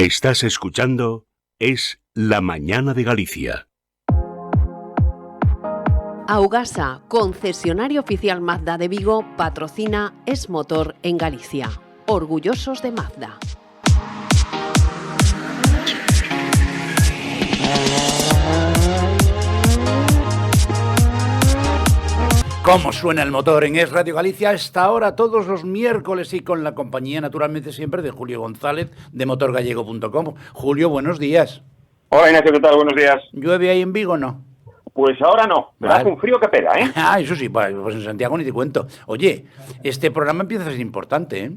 Estás escuchando Es la Mañana de Galicia. Augasa, concesionario oficial Mazda de Vigo, patrocina Es Motor en Galicia. Orgullosos de Mazda. ¿Cómo suena el motor en Es Radio Galicia? A esta hora todos los miércoles y con la compañía naturalmente siempre de Julio González de motorgallego.com. Julio, buenos días. Hola Ignacio, ¿qué tal? Buenos días. ¿Llueve ahí en Vigo o no? Pues ahora no, pero hace un frío que pega, ¿eh? Ah, eso sí, pues en Santiago ni te cuento. Oye, este programa empieza a ser importante, ¿eh?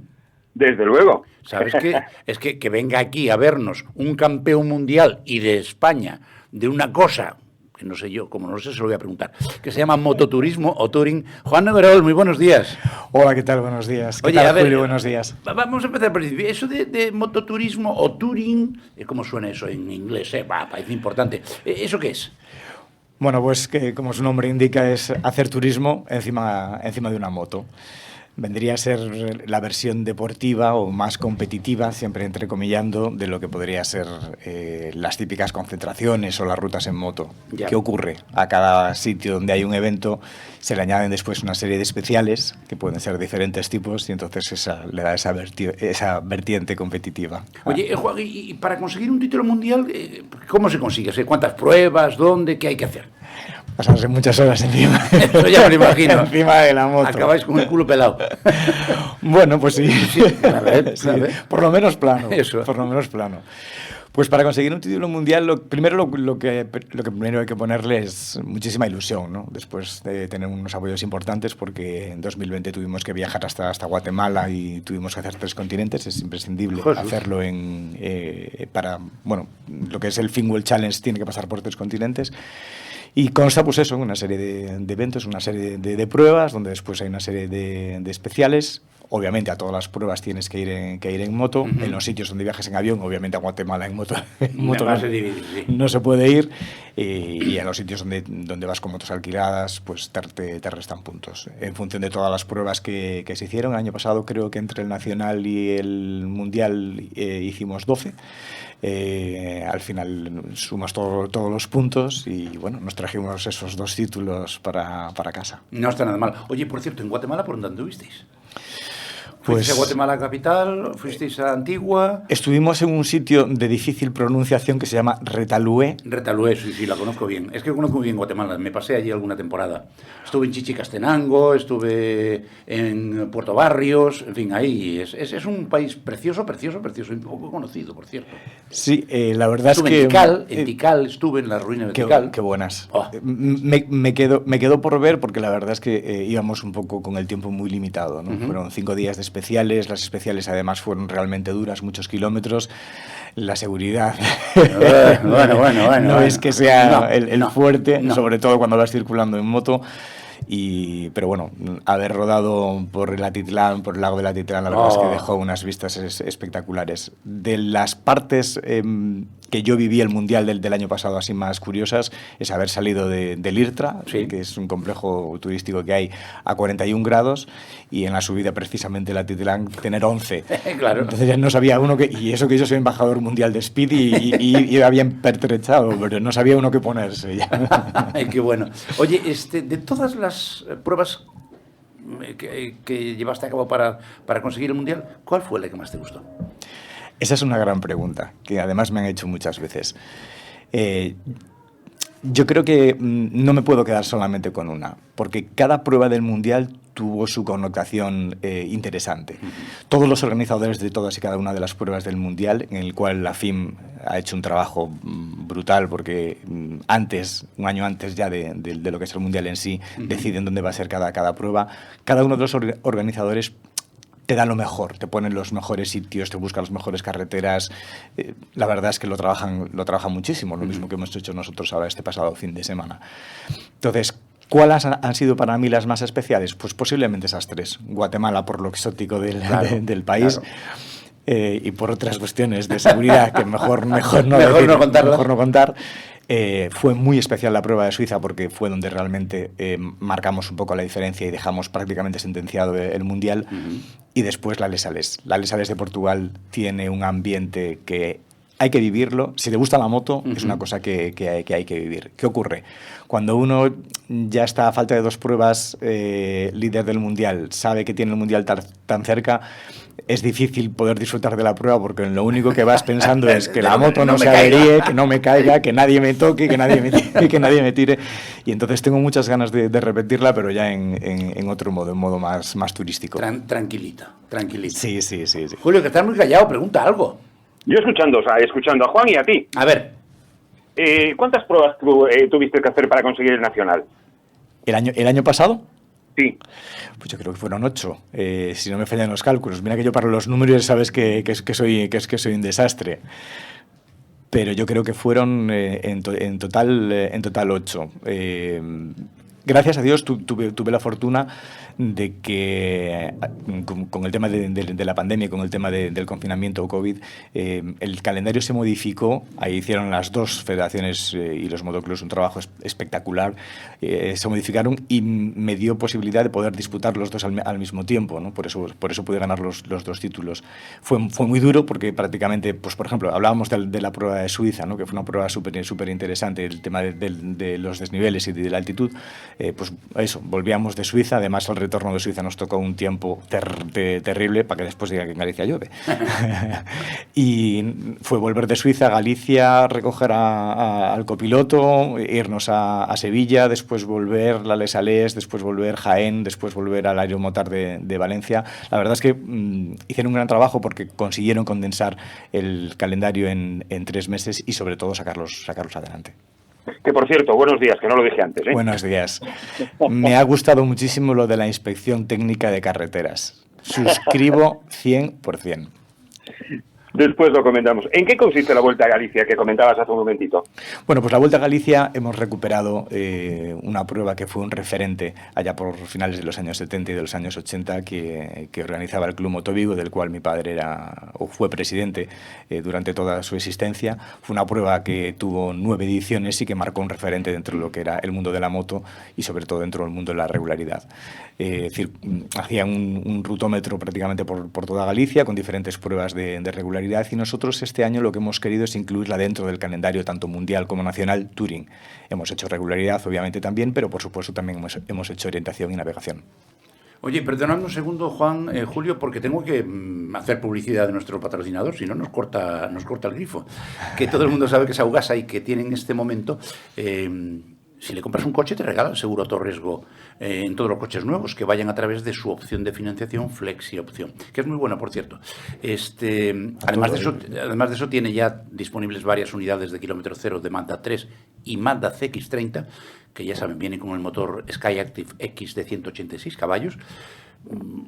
Desde luego. ¿Sabes qué? Es que venga aquí a vernos un campeón mundial y de España de una cosa que no sé yo, como no sé, se lo voy a preguntar, que se llama mototurismo o touring. Juan Noguerol, muy buenos días. Hola, ¿qué tal? Buenos días. ¿Qué Oye, tal, a ver, Julio? Buenos días. Vamos a empezar por el principio. Eso de mototurismo o touring, ¿cómo suena eso en inglés? Parece importante. ¿Eso qué es? Bueno, pues que como su nombre indica es hacer turismo encima de una moto. Vendría a ser la versión deportiva o más competitiva, siempre entrecomillando, de lo que podría ser las típicas concentraciones o las rutas en moto. Ya. ¿Qué ocurre? A cada sitio donde hay un evento se le añaden después una serie de especiales, que pueden ser diferentes tipos, y entonces le da esa vertiente competitiva. Oye, Juan, y para conseguir un título mundial, ¿cómo se consigue? ¿Cuántas pruebas? ¿Dónde? ¿Qué hay que hacer? Pasarse muchas horas encima. Eso ya me lo imagino. Encima de la moto. Acabáis con el culo pelado. Bueno, pues sí. A ver. Por lo menos plano. Eso. Por lo menos plano. Pues para conseguir un título mundial, lo que primero hay que ponerle es muchísima ilusión, ¿no? Después de tener unos apoyos importantes, porque en 2020 tuvimos que viajar hasta Guatemala y tuvimos que hacer 3 continentes. Es imprescindible hacerlo para lo que es el Finwell Challenge, tiene que pasar por 3 continentes. Y consta, pues eso, una serie de eventos, una serie de pruebas, donde después hay una serie de especiales. Obviamente a todas las pruebas tienes que ir en moto. Uh-huh. En los sitios donde viajes en avión, obviamente a Guatemala en moto no se puede ir. Y en los sitios donde vas con motos alquiladas, pues te restan puntos. En función de todas las pruebas que se hicieron, el año pasado creo que entre el nacional y el mundial hicimos 12. Al final sumas todos los puntos y bueno, nos trajimos esos 2 títulos para casa. No está nada mal. Oye, por cierto, ¿en Guatemala por dónde anduvisteis? Pues, ¿Fuisteis a Guatemala capital? ¿Fuisteis a Antigua? Estuvimos en un sitio de difícil pronunciación que se llama Retalhue. Retalhue, sí, la conozco bien. Es que conozco muy bien Guatemala, me pasé allí alguna temporada. Estuve en Chichicastenango, estuve en Puerto Barrios, en fin, ahí es un país precioso y un poco conocido, por cierto. Sí, la verdad estuve es que... en Tikal, estuve en las ruinas de Tikal. Qué buenas. Oh. Me quedo por ver porque la verdad es que íbamos un poco con el tiempo muy limitado, ¿no? Uh-huh. Fueron 5 días de especiales, las especiales además fueron realmente duras, muchos kilómetros. La seguridad bueno, no es que sea el fuerte, sobre todo cuando vas circulando en moto. Pero bueno, haber rodado por el Atitlán, por el lago del Atitlán, la verdad es que dejó unas vistas espectaculares. De las partes que yo viví el mundial del año pasado así más curiosas, es haber salido del IRTRA, sí, que es un complejo turístico que hay a 41 grados, y en la subida precisamente el Atitlán tener 11. Claro. Entonces ya no sabía uno y eso que yo soy embajador mundial de Speed y iba bien pertrechado, pero no sabía uno qué ponerse. Ay, qué bueno. Oye, de todas las pruebas que llevaste a cabo para conseguir el mundial, ¿cuál fue la que más te gustó? Esa es una gran pregunta, que además me han hecho muchas veces. Yo creo que no me puedo quedar solamente con una, porque cada prueba del mundial tuvo su connotación interesante. Uh-huh. Todos los organizadores de todas y cada una de las pruebas del mundial, en el cual la FIM ha hecho un trabajo brutal, porque un año antes ya de lo que es el mundial en sí, uh-huh, deciden dónde va a ser cada prueba. Cada uno de los organizadores te da lo mejor, te ponen los mejores sitios, te buscan las mejores carreteras. La verdad es que lo trabajan muchísimo, lo mismo que hemos hecho nosotros ahora este pasado fin de semana. Entonces, ¿cuáles han sido para mí las más especiales? Pues posiblemente esas 3. Guatemala, por lo exótico del país. Claro. Y por otras cuestiones de seguridad que mejor no contar. Fue muy especial la prueba de Suiza porque fue donde realmente marcamos un poco la diferencia y dejamos prácticamente sentenciado el mundial. Uh-huh. Y después la Les Sales. La Les Sales de Portugal tiene un ambiente que hay que vivirlo. Si te gusta la moto, es una cosa que hay que vivir. ¿Qué ocurre? Cuando uno ya está a falta de 2 pruebas líder del Mundial, sabe que tiene el Mundial tan cerca, es difícil poder disfrutar de la prueba porque lo único que vas pensando es que la moto no se averíe, que no me caiga, que nadie me toque, que nadie me tire. Y entonces tengo muchas ganas de repetirla, pero ya en otro modo, en modo más turístico. Tranquilita. Sí. Julio, que estás muy callado, pregunta algo. Yo escuchando a Juan y a ti. A ver. ¿Cuántas pruebas tuviste que hacer para conseguir el Nacional? ¿El año pasado? Sí. Pues yo creo que fueron 8, si no me fallan los cálculos. Mira que yo para los números sabes que soy un desastre. Pero yo creo que fueron en total 8. Gracias a Dios tuve la fortuna de que con el tema de la pandemia, con el tema del confinamiento COVID, el calendario se modificó. Ahí hicieron las 2 federaciones y los motoclubs un trabajo espectacular. Se modificaron y me dio posibilidad de poder disputar los 2 al mismo tiempo, ¿no? Por eso pude ganar los 2 títulos. Fue muy duro porque prácticamente, pues por ejemplo, hablábamos de la prueba de Suiza, ¿no? Que fue una prueba súper interesante, el tema de los desniveles y de la altitud. Pues eso, volvíamos de Suiza, además al retorno de Suiza nos tocó un tiempo terrible para que después diga que en Galicia llueve. Y fue volver de Suiza a Galicia, recoger al copiloto, irnos a Sevilla, después volver a Les Salés, después volver Jaén, después volver al Aeromotar de Valencia. La verdad es que hicieron un gran trabajo porque consiguieron condensar el calendario en 3 meses y sobre todo sacarlos adelante. Que por cierto, buenos días, que no lo dije antes. Buenos días. Me ha gustado muchísimo lo de la inspección técnica de carreteras. Suscribo 100%. Después lo comentamos. ¿En qué consiste la Vuelta a Galicia que comentabas hace un momentito? Bueno, pues la Vuelta a Galicia hemos recuperado una prueba que fue un referente allá por finales de los años 70 y de los años 80 que organizaba el Club Motovigo, del cual mi padre fue presidente durante toda su existencia. Fue una prueba que tuvo 9 ediciones y que marcó un referente dentro de lo que era el mundo de la moto y sobre todo dentro del mundo de la regularidad. Es decir, hacían un rutómetro prácticamente por toda Galicia con diferentes pruebas de regularidad. Y nosotros este año lo que hemos querido es incluirla dentro del calendario tanto mundial como nacional Touring. Hemos hecho regularidad obviamente también, pero por supuesto también hemos hecho orientación y navegación. Oye, perdonadme un segundo, Juan, Julio, porque tengo que hacer publicidad de nuestro patrocinador, si no nos corta el grifo. Que todo el mundo sabe que es Augasa y que tiene en este momento... si le compras un coche te regalan el seguro autorriesgo en todos los coches nuevos que vayan a través de su opción de financiación Flexi Opción, que es muy buena, por cierto. Además de eso tiene ya disponibles varias unidades de kilómetro cero de Mazda 3 y Mazda CX-30, que ya saben, vienen con el motor Skyactiv X de 186 caballos.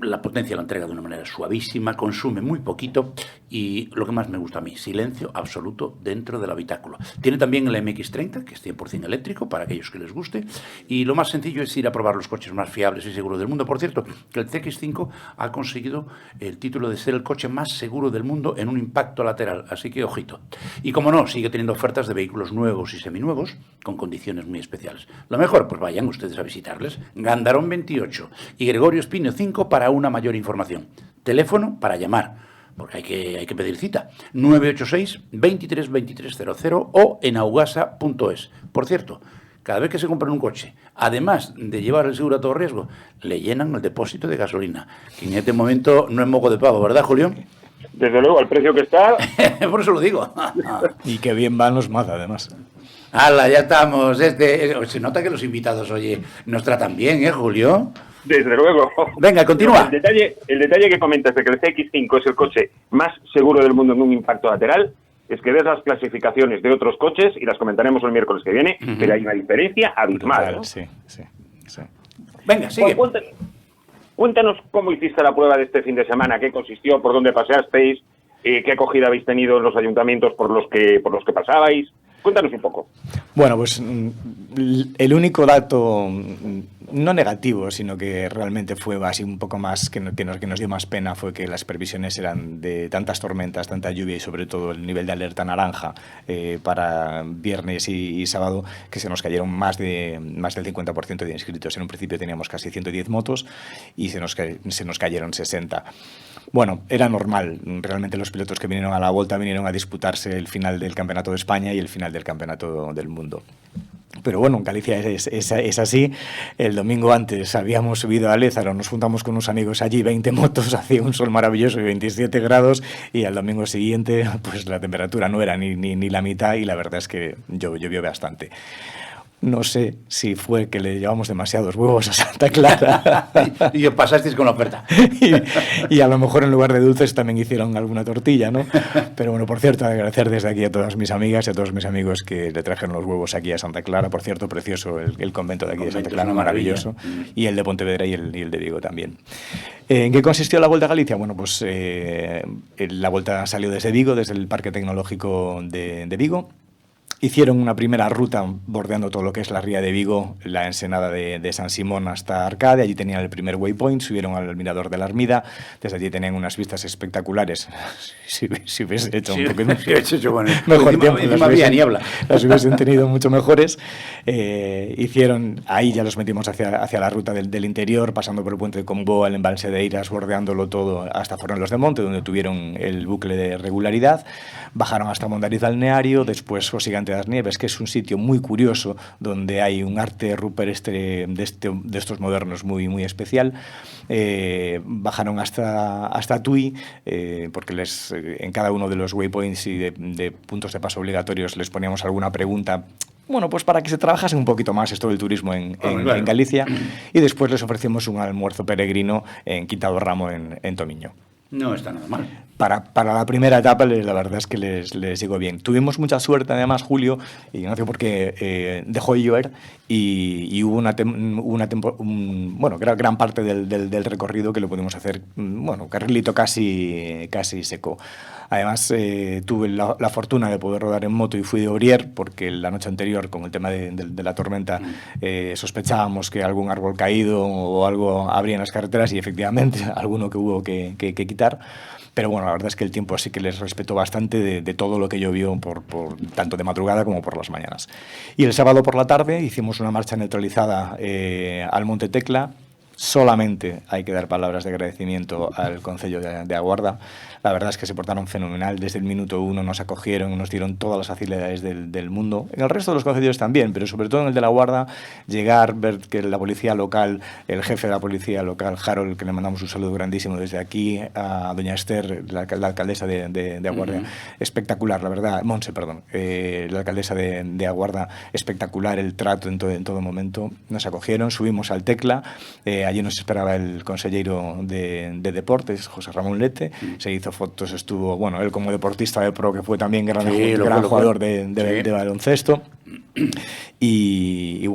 La potencia la entrega de una manera suavísima, consume muy poquito y lo que más me gusta a mí, silencio absoluto dentro del habitáculo. Tiene también el MX-30, que es 100% eléctrico para aquellos que les guste, y lo más sencillo es ir a probar los coches más fiables y seguros del mundo. Por cierto, que el CX-5 ha conseguido el título de ser el coche más seguro del mundo en un impacto lateral, así que ojito. Y como no, sigue teniendo ofertas de vehículos nuevos y seminuevos con condiciones muy especiales. Lo mejor, pues vayan ustedes a visitarles. Gandarón 28 y Gregorio Espino 5 para una mayor información. Teléfono para llamar, porque hay que pedir cita. 986 23 23 00 o en augasa.es. Por cierto, cada vez que se compran un coche, además de llevar el seguro a todo riesgo, le llenan el depósito de gasolina, que en este momento no es moco de pavo, ¿verdad, Julio? Desde luego, al precio que está... Por eso lo digo. Y qué bien van los Mazda, además. ¡Hala, ya estamos! Se nota que los invitados, oye, nos tratan bien, ¿eh, Julio? Desde luego. Venga, continúa. El detalle que comentas de que el CX-5 es el coche más seguro del mundo en un impacto lateral es que ves las clasificaciones de otros coches y las comentaremos el miércoles que viene, pero hay una diferencia abismal. Claro, ¿no? sí. Venga, sigue. Cuéntanos cómo hiciste la prueba de este fin de semana, qué consistió, por dónde paseasteis, qué acogida habéis tenido en los ayuntamientos por los que pasabais. Cuéntanos un poco. Bueno, pues el único dato, no negativo, sino que realmente fue así un poco más, que nos dio más pena, fue que las previsiones eran de tantas tormentas, tanta lluvia y sobre todo el nivel de alerta naranja para viernes y sábado, que se nos cayeron más del 50% de inscritos. En un principio teníamos casi 110 motos y se nos cayeron 60. Bueno, era normal. Realmente los pilotos que vinieron a la Volta vinieron a disputarse el final del Campeonato de España y el final del Campeonato del Mundo. Pero bueno, en Galicia es así. El domingo antes habíamos subido a Lézaro, nos juntamos con unos amigos allí, 20 motos, hacía un sol maravilloso y 27 grados, y al domingo siguiente pues la temperatura no era ni la mitad, y la verdad es que llovió bastante. No sé si fue que le llevamos demasiados huevos a Santa Clara. Y pasasteis con la oferta. y a lo mejor en lugar de dulces también hicieron alguna tortilla, ¿no? Pero bueno, por cierto, agradecer desde aquí a todas mis amigas y a todos mis amigos que le trajeron los huevos aquí a Santa Clara. Por cierto, precioso el convento de aquí de Santa Clara, maravilloso. Y el de Pontevedra y el de Vigo también. ¿En qué consistió la Volta a Galicia? Bueno, pues la Volta salió desde Vigo, desde el Parque Tecnológico de Vigo. Hicieron una primera ruta bordeando todo lo que es la ría de Vigo, la ensenada de San Simón hasta Arcade. Allí tenían el primer waypoint, subieron al mirador de la Armida. Desde allí tenían unas vistas espectaculares. Si hubiese hecho un poco mejor tiempo, las hubiesen tenido mucho mejores. Ahí ya los metimos hacia la ruta del interior, pasando por el puente de Comboa, el embalse de Eiras, bordeándolo todo hasta Fornelos de Monte, donde tuvieron el bucle de regularidad. Bajaron hasta Mondariz Balneario, después Gigante de las Nieves, que es un sitio muy curioso donde hay un arte rupestre de estos modernos muy especial. Bajaron hasta Tui, porque en cada uno de los waypoints y de puntos de paso obligatorios les poníamos alguna pregunta, bueno, pues para que se trabajase un poquito más esto del turismo en Galicia, y después les ofrecimos un almuerzo peregrino en Quinta do Ramo en Tomiño. No está nada mal. Para la primera etapa, la verdad es que les llegó bien. Tuvimos mucha suerte, además, Julio y Ignacio, porque dejó de llover y hubo gran parte del recorrido que lo pudimos hacer, carrilito casi seco. Además, tuve la fortuna de poder rodar en moto y fui de Orier, porque la noche anterior, con el tema de la tormenta, sospechábamos que algún árbol caído o algo habría en las carreteras, y efectivamente alguno que hubo que quitar. Pero bueno, la verdad es que el tiempo sí que les respetó bastante de todo lo que llovió tanto de madrugada como por las mañanas. Y el sábado por la tarde hicimos una marcha neutralizada al Monte Tecla. Solamente hay que dar palabras de agradecimiento al Concello de Aguarda. La verdad es que se portaron fenomenal. Desde el minuto 1 nos acogieron, nos dieron todas las facilidades del mundo. En el resto de los concellos también, pero sobre todo en el de la Guarda, llegar, ver que la policía local, el jefe de la policía local, Harold, que le mandamos un saludo grandísimo desde aquí, a doña Esther, la alcaldesa de Aguarda, espectacular, la verdad, Monse, perdón, la alcaldesa de Aguarda, espectacular el trato en todo momento. Nos acogieron, subimos al Tecla, allí nos esperaba el consejero de Deportes, José Ramón Lete, se hizo fotos, estuvo, él como deportista de pro, que fue también gran jugador de baloncesto. Y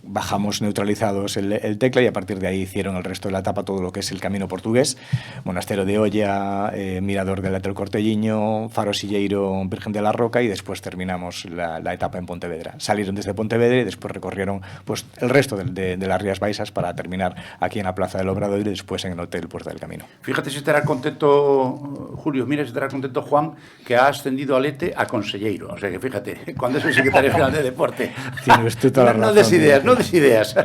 bajamos neutralizados el Tecla, y a partir de ahí hicieron el resto de la etapa todo lo que es el camino portugués, Monasterio de Olla, Mirador del Atro Cortelliño, Faro Silleiro, Virgen de la Roca, y después terminamos la etapa en Pontevedra. Salieron desde Pontevedra y después recorrieron pues el resto de las Rías Baixas para terminar aquí en la Plaza del Obrador y después en el Hotel Puerta del Camino. Fíjate si estará contento Julio, mira si estará contento Juan, que ha ascendido a Lete a conselleiro. O sea que fíjate, cuando es el secretario general de Deporte. Tienes toda la razón. No des ideas.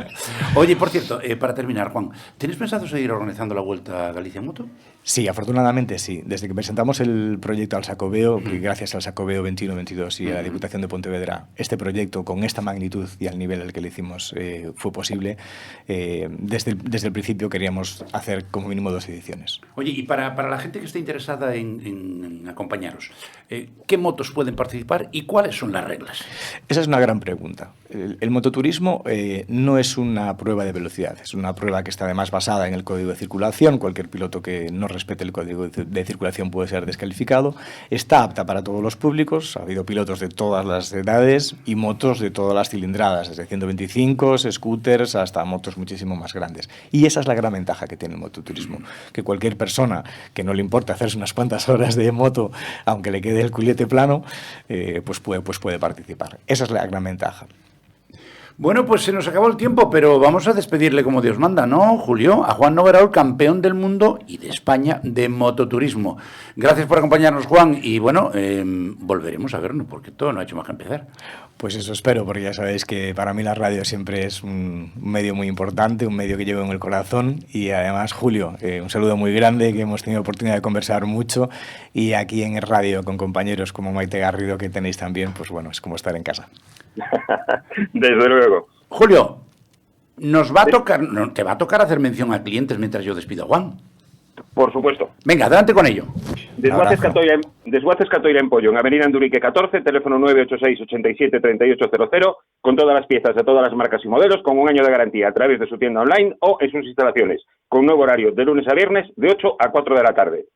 Oye, por cierto, para terminar, Juan, ¿tienes pensado seguir organizando la Vuelta a Galicia en moto? Sí, afortunadamente sí. Desde que presentamos el proyecto al Xacobeo, y gracias al Xacobeo 21-22 y a la Diputación de Pontevedra, este proyecto con esta magnitud y al nivel al que lo hicimos fue posible. Desde el principio queríamos hacer como mínimo 2 ediciones. Oye, y para la gente que esté interesada en acompañaros, ¿qué motos pueden participar y cuáles son las reglas? Esa es una gran pregunta. El mototurismo no es una prueba de velocidad, es una prueba que está además basada en el código de circulación. Cualquier piloto que no respete el código de circulación puede ser descalificado. Está apta para todos los públicos. Ha habido pilotos de todas las edades y motos de todas las cilindradas, desde 125, scooters hasta motos muchísimo más grandes. Y esa es la gran ventaja que tiene el mototurismo, que cualquier persona que no le importa hacerse unas cuantas horas de moto, aunque le quede el culete plano, pues puede participar. Esa es la gran ventaja. Bueno, pues se nos acabó el tiempo, pero vamos a despedirle como Dios manda, ¿no, Julio? A Juan Nogueraola, campeón del mundo y de España de mototurismo. Gracias por acompañarnos, Juan, y bueno, volveremos a vernos, porque todo no ha hecho más que empezar. Pues eso espero, porque ya sabéis que para mí la radio siempre es un medio muy importante, un medio que llevo en el corazón, y además, Julio, un saludo muy grande, que hemos tenido oportunidad de conversar mucho, y aquí en el radio con compañeros como Maite Garrido, que tenéis también, pues bueno, es como estar en casa. Desde luego. Julio, nos va a tocar, te va a tocar hacer mención a clientes mientras yo despido a Juan. Por supuesto. Venga, adelante con ello. Desguaces Catoira en Pollo, en Avenida Andurique 14, teléfono 986 87 3800, con todas las piezas de todas las marcas y modelos, con 1 año de garantía a través de su tienda online o en sus instalaciones, con nuevo horario de lunes a viernes de 8 a 4 de la tarde.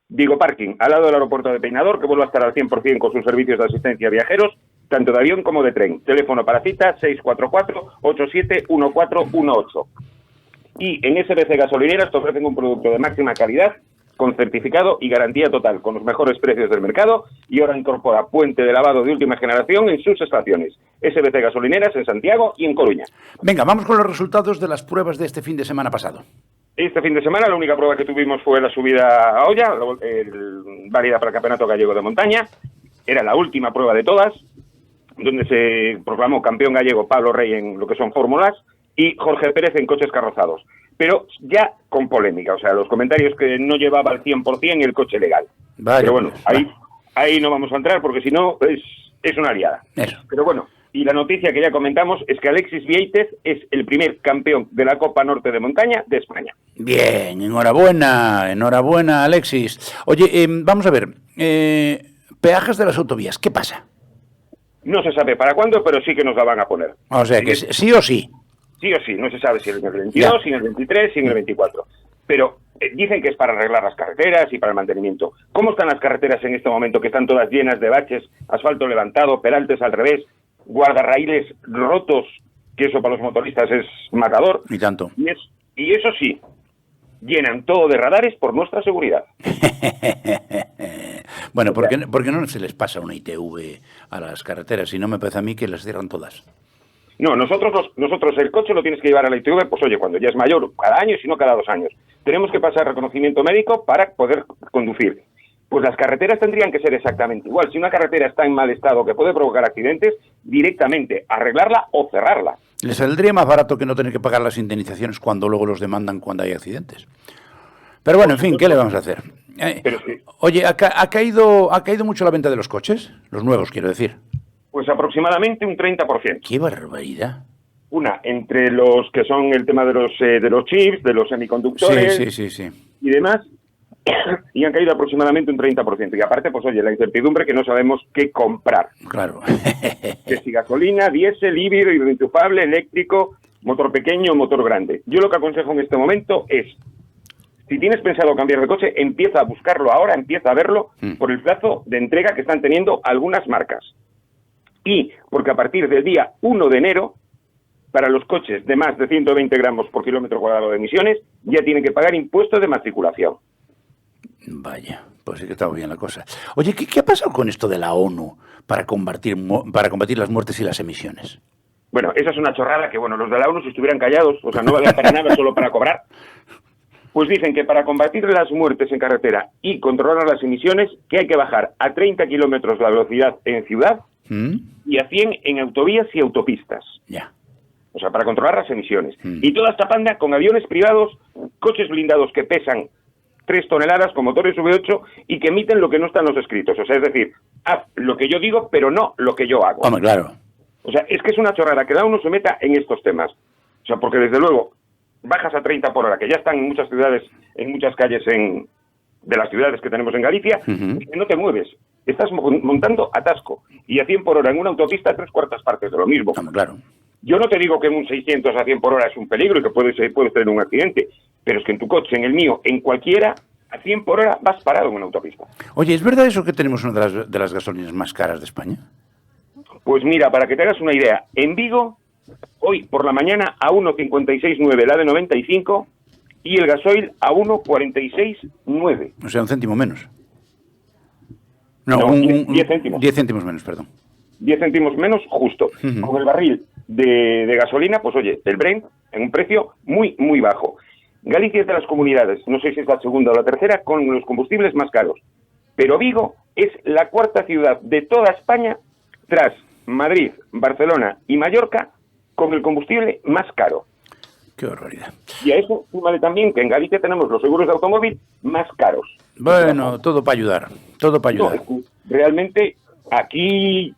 Digo Parking, al lado del aeropuerto de Peinador, que vuelve a estar al 100% con sus servicios de asistencia a viajeros, tanto de avión como de tren. Teléfono para cita 644-871418. Y en SBC Gasolineras te ofrecen un producto de máxima calidad, con certificado y garantía total, con los mejores precios del mercado, y ahora incorpora puente de lavado de última generación en sus estaciones. SBC Gasolineras en Santiago y en Coruña. Venga, vamos con los resultados de las pruebas de este fin de semana pasado. Este fin de semana la única prueba que tuvimos fue la subida a Olla, válida para el Campeonato Gallego de Montaña. Era la última prueba de todas, donde se proclamó campeón gallego Pablo Rey en lo que son fórmulas y Jorge Pérez en coches carrozados. Pero ya con polémica, o sea, los comentarios que no llevaba al 100% el coche legal. Vale, pero bueno, ahí no vamos a entrar porque si no es una liada. Eso. Pero bueno, y la noticia que ya comentamos es que Alexis Vieites es el primer campeón de la Copa Norte de Montaña de España. Bien, enhorabuena, Alexis. Oye, vamos a ver, peajes de las autovías, ¿qué pasa? No se sabe para cuándo, pero sí que nos la van a poner. O sea, que sí o sí. Sí o sí, no se sabe si en el 22, si en el 23, si en el 24. Pero dicen que es para arreglar las carreteras y para el mantenimiento. ¿Cómo están las carreteras en este momento, que están todas llenas de baches, asfalto levantado, peraltes al revés, guardarraíles rotos, que eso para los motoristas es matador? Y tanto. Y eso sí, llenan todo de radares por nuestra seguridad. Bueno, ¿por qué no se les pasa una ITV a las carreteras? Si no, me parece a mí que las cierran todas. No, nosotros el coche lo tienes que llevar a la ITV, pues oye, cuando ya es mayor, cada año, si no cada 2 años. Tenemos que pasar reconocimiento médico para poder conducir. Pues las carreteras tendrían que ser exactamente igual. Si una carretera está en mal estado que puede provocar accidentes, directamente arreglarla o cerrarla. Les saldría más barato que no tener que pagar las indemnizaciones cuando luego los demandan cuando hay accidentes. Pero bueno, en fin, ¿qué le vamos a hacer? Pero sí. Oye, ¿ha caído mucho la venta de los coches? Los nuevos, quiero decir. Pues aproximadamente un 30%. ¡Qué barbaridad! Una, entre los que son el tema de los chips, de los semiconductores Sí. y demás, y han caído aproximadamente un 30%. Y aparte, pues oye, la incertidumbre que no sabemos qué comprar. Claro. Que si gasolina, diésel, híbrido, hidroenchufable, eléctrico, motor pequeño, motor grande. Yo lo que aconsejo en este momento es, si tienes pensado cambiar de coche, empieza a buscarlo ahora, empieza a verlo por el plazo de entrega que están teniendo algunas marcas. Y porque a partir del día 1 de enero, para los coches de más de 120 gramos por kilómetro cuadrado de emisiones, ya tienen que pagar impuestos de matriculación. Vaya, pues sí que está bien la cosa. Oye, ¿qué ha pasado con esto de la ONU para combatir las muertes y las emisiones? Bueno, esa es una chorrada que, bueno, los de la ONU si estuvieran callados, o sea, no valían para nada, solo para cobrar. Pues dicen que para combatir las muertes en carretera y controlar las emisiones, que hay que bajar a 30 kilómetros la velocidad en ciudad y a 100 en autovías y autopistas. Ya. O sea, para controlar las emisiones. Y toda esta panda con aviones privados, coches blindados que pesan 3 toneladas con motores V8 y que emiten lo que no está en los escritos. O sea, es decir, haz lo que yo digo, pero no lo que yo hago. Hombre, claro. O sea, es que es una chorrada que da uno se meta en estos temas. O sea, porque desde luego, bajas a 30 por hora, que ya están en muchas ciudades, en muchas calles de las ciudades que tenemos en Galicia, y no te mueves. Estás montando atasco. Y a 100 por hora en una autopista, 3/4 partes de lo mismo. Hombre, claro. Yo no te digo que en un 600 a 100 por hora es un peligro y que puedes tener un accidente, pero es que en tu coche, en el mío, en cualquiera, a 100 por hora vas parado en una autopista. Oye, ¿es verdad eso que tenemos una de las gasolinas más caras de España? Pues mira, para que te hagas una idea, en Vigo, hoy por la mañana a 1,56,9 la de 95 y el gasoil a 1,46,9. O sea, un céntimo menos. No, 10 céntimos. 10 céntimos menos, perdón. 10 céntimos menos, justo. Con el barril de gasolina, pues oye, el Brent en un precio muy, muy bajo. Galicia es de las comunidades, no sé si es la segunda o la tercera, con los combustibles más caros. Pero Vigo es la cuarta ciudad de toda España, tras Madrid, Barcelona y Mallorca, con el combustible más caro. Qué barbaridad. Y a eso súmale también que en Galicia tenemos los seguros de automóvil más caros. Bueno, todo para ayudar, todo para No, ayudar. es que realmente aquí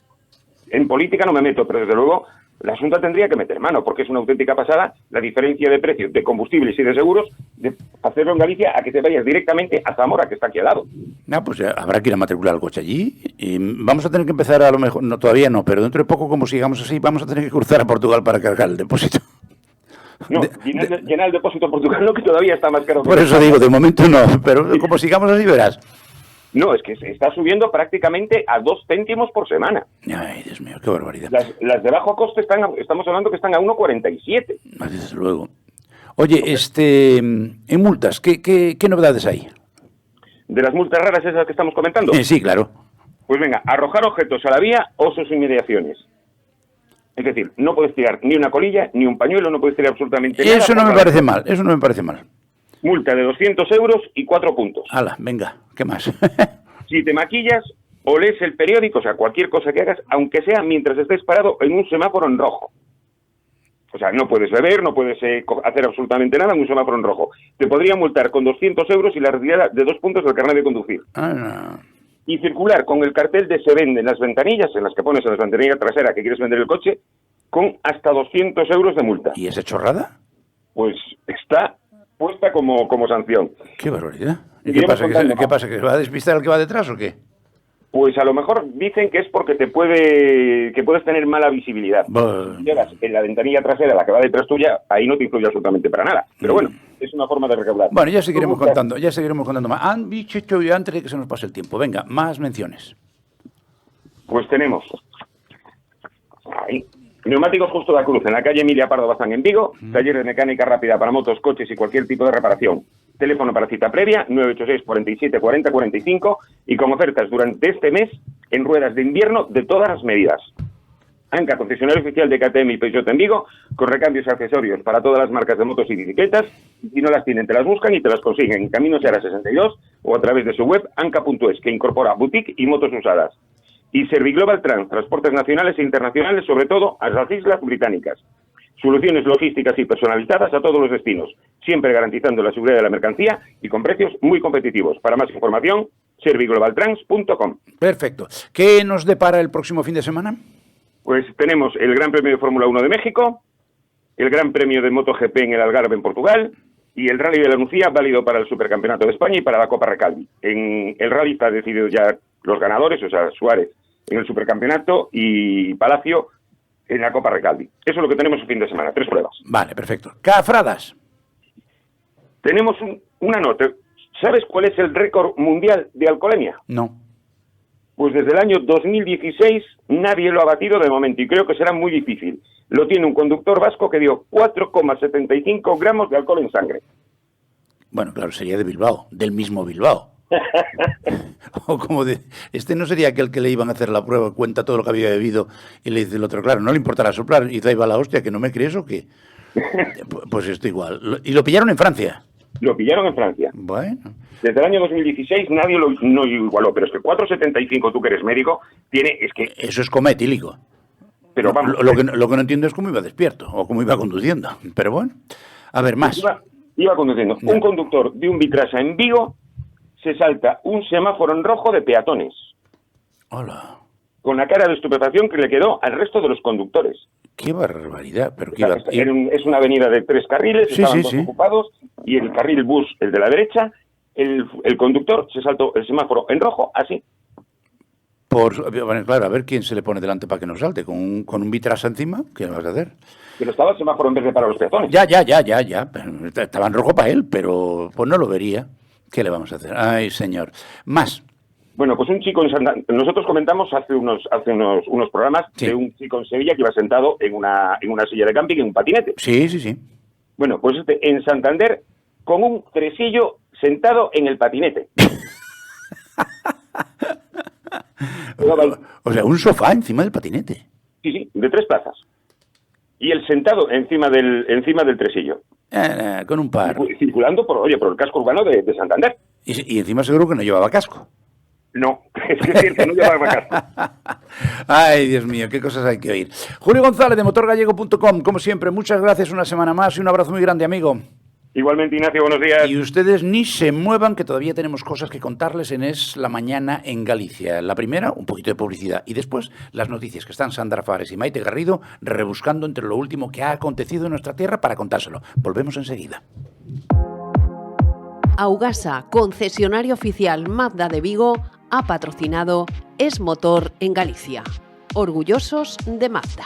en política no me meto, pero desde luego la Junta tendría que meter mano, porque es una auténtica pasada la diferencia de precios de combustibles y de seguros de hacerlo en Galicia a que te vayas directamente a Zamora, que está aquí al lado. No, pues habrá que ir a matricular el coche allí. Y vamos a tener que empezar a lo mejor, no, todavía no, pero dentro de poco, como sigamos así, vamos a tener que cruzar a Portugal para cargar el depósito. No, llenar el depósito portugués, que todavía está más caro. Por eso digo, de momento no, pero como sigamos así verás. No, es que se está subiendo prácticamente a 2 céntimos por semana. Ay, Dios mío, qué barbaridad. Las de bajo coste estamos hablando que están a 1,47. Desde luego. Oye, en multas, ¿qué novedades hay? De las multas raras esas que estamos comentando. Sí, claro. Pues venga, arrojar objetos a la vía o sus inmediaciones. Es decir, no puedes tirar ni una colilla, ni un pañuelo, no puedes tirar absolutamente nada. Eso no me parece mal, eso no me parece mal. Multa de 200 euros y 4 puntos. Hala, venga, ¿qué más? Si te maquillas o lees el periódico, o sea, cualquier cosa que hagas, aunque sea mientras estés parado en un semáforo en rojo. O sea, no puedes beber, no puedes hacer absolutamente nada en un semáforo en rojo. Te podrían multar con 200 euros y la retirada de 2 puntos del carnet de conducir. No. Y circular con el cartel de se vende en las ventanillas, en las que pones en la ventanilla trasera que quieres vender el coche, con hasta 200 euros de multa. ¿Y esa chorrada? Pues está puesta como sanción. Qué barbaridad. ¿Y Iremos qué pasa? ¿Que se va a despistar el que va detrás o qué? Pues a lo mejor dicen que es porque que puedes tener mala visibilidad. Bueno. Si llegas en la ventanilla trasera, la que va detrás tuya, ahí no te influye absolutamente para nada. Pero bueno, es una forma de recaudar. Bueno, ya seguiremos contando más. Han dicho yo antes de que se nos pase el tiempo. Venga, más menciones. Pues tenemos ahí Neumáticos Justo de la Cruz, en la calle Emilia Pardo Bazán en Vigo, taller de mecánica rápida para motos, coches y cualquier tipo de reparación. Teléfono para cita previa, 986 47 40 45, y con ofertas durante este mes en ruedas de invierno de todas las medidas. ANCA, concesionario oficial de KTM y Peugeot en Vigo, con recambios y accesorios para todas las marcas de motos y bicicletas. Y si no las tienen, te las buscan y te las consiguen en Camino Seara 62 o a través de su web anca.es, que incorpora boutique y motos usadas. Y Serviglobal Trans, transportes nacionales e internacionales, sobre todo a las Islas Británicas. Soluciones logísticas y personalizadas a todos los destinos, siempre garantizando la seguridad de la mercancía y con precios muy competitivos. Para más información, serviglobaltrans.com. Perfecto. ¿Qué nos depara el próximo fin de semana? Pues tenemos el Gran Premio de Fórmula 1 de México, el Gran Premio de MotoGP en el Algarve en Portugal y el Rally de la Nucía, válido para el Supercampeonato de España y para la Copa Recalvi. En el Rally está decidido ya los ganadores, o sea, Suárez en el Supercampeonato y Palacio en la Copa Recalvi. Eso es lo que tenemos el fin de semana, 3 pruebas. Vale, perfecto. Cafradas. Tenemos una nota. ¿Sabes cuál es el récord mundial de alcoholemia? No. Pues desde el año 2016 nadie lo ha batido de momento y creo que será muy difícil. Lo tiene un conductor vasco que dio 4,75 gramos de alcohol en sangre. Bueno, claro, sería de Bilbao, del mismo Bilbao. O como no sería aquel que le iban a hacer la prueba, cuenta todo lo que había bebido y le dice el otro, claro, no le importará soplar, y ahí va la hostia, que no me crees o qué. Pues esto igual. ¿Y lo pillaron en Francia? Lo pillaron en Francia. Bueno. Desde el año 2016 nadie no igualó, pero es que 4,75, tú que eres médico, es que... Eso es coma etílico. Pero vamos... Lo que no entiendo es cómo iba despierto o cómo iba conduciendo. Pero bueno, a ver, más. Iba conduciendo. Un conductor de un Bitrasa en Vigo se salta un semáforo en rojo de peatones. Hola. Con la cara de estupefacción que le quedó al resto de los conductores. ¡Qué barbaridad! Pero Es una avenida de 3 carriles, estaban todos ocupados, y el carril bus, el de la derecha, el conductor se saltó el semáforo en rojo, así. Bueno, claro, a ver quién se le pone delante para que no salte. ¿Con un Bitrasa encima? ¿Qué vas a hacer? Pero estaba el semáforo en vez de para los peatones. Ya. Estaba en rojo para él, pero pues no lo vería. ¿Qué le vamos a hacer? Ay, señor. Más. Bueno, pues un chico en Santander, nosotros comentamos hace unos programas de un chico en Sevilla que iba sentado en una silla de camping, en un patinete. Sí. Bueno, pues en Santander, con un tresillo sentado en el patinete. O sea, un sofá encima del patinete. Sí, de 3 plazas. y el sentado encima del tresillo. Con un par. Circulando por el casco urbano de Santander. Y encima seguro que no llevaba casco. No, es que es cierto, no llevaba casco. Ay, Dios mío, qué cosas hay que oír. Julio González, de motorgallego.com, como siempre, muchas gracias una semana más y un abrazo muy grande, amigo. Igualmente, Ignacio, buenos días. Y ustedes ni se muevan, que todavía tenemos cosas que contarles en Es la Mañana en Galicia. La primera, un poquito de publicidad. Y después, las noticias que están Sandra Fares y Maite Garrido rebuscando entre lo último que ha acontecido en nuestra tierra para contárselo. Volvemos enseguida. Augasa, concesionario oficial Mazda de Vigo, ha patrocinado Es Motor en Galicia. Orgullosos de Mazda.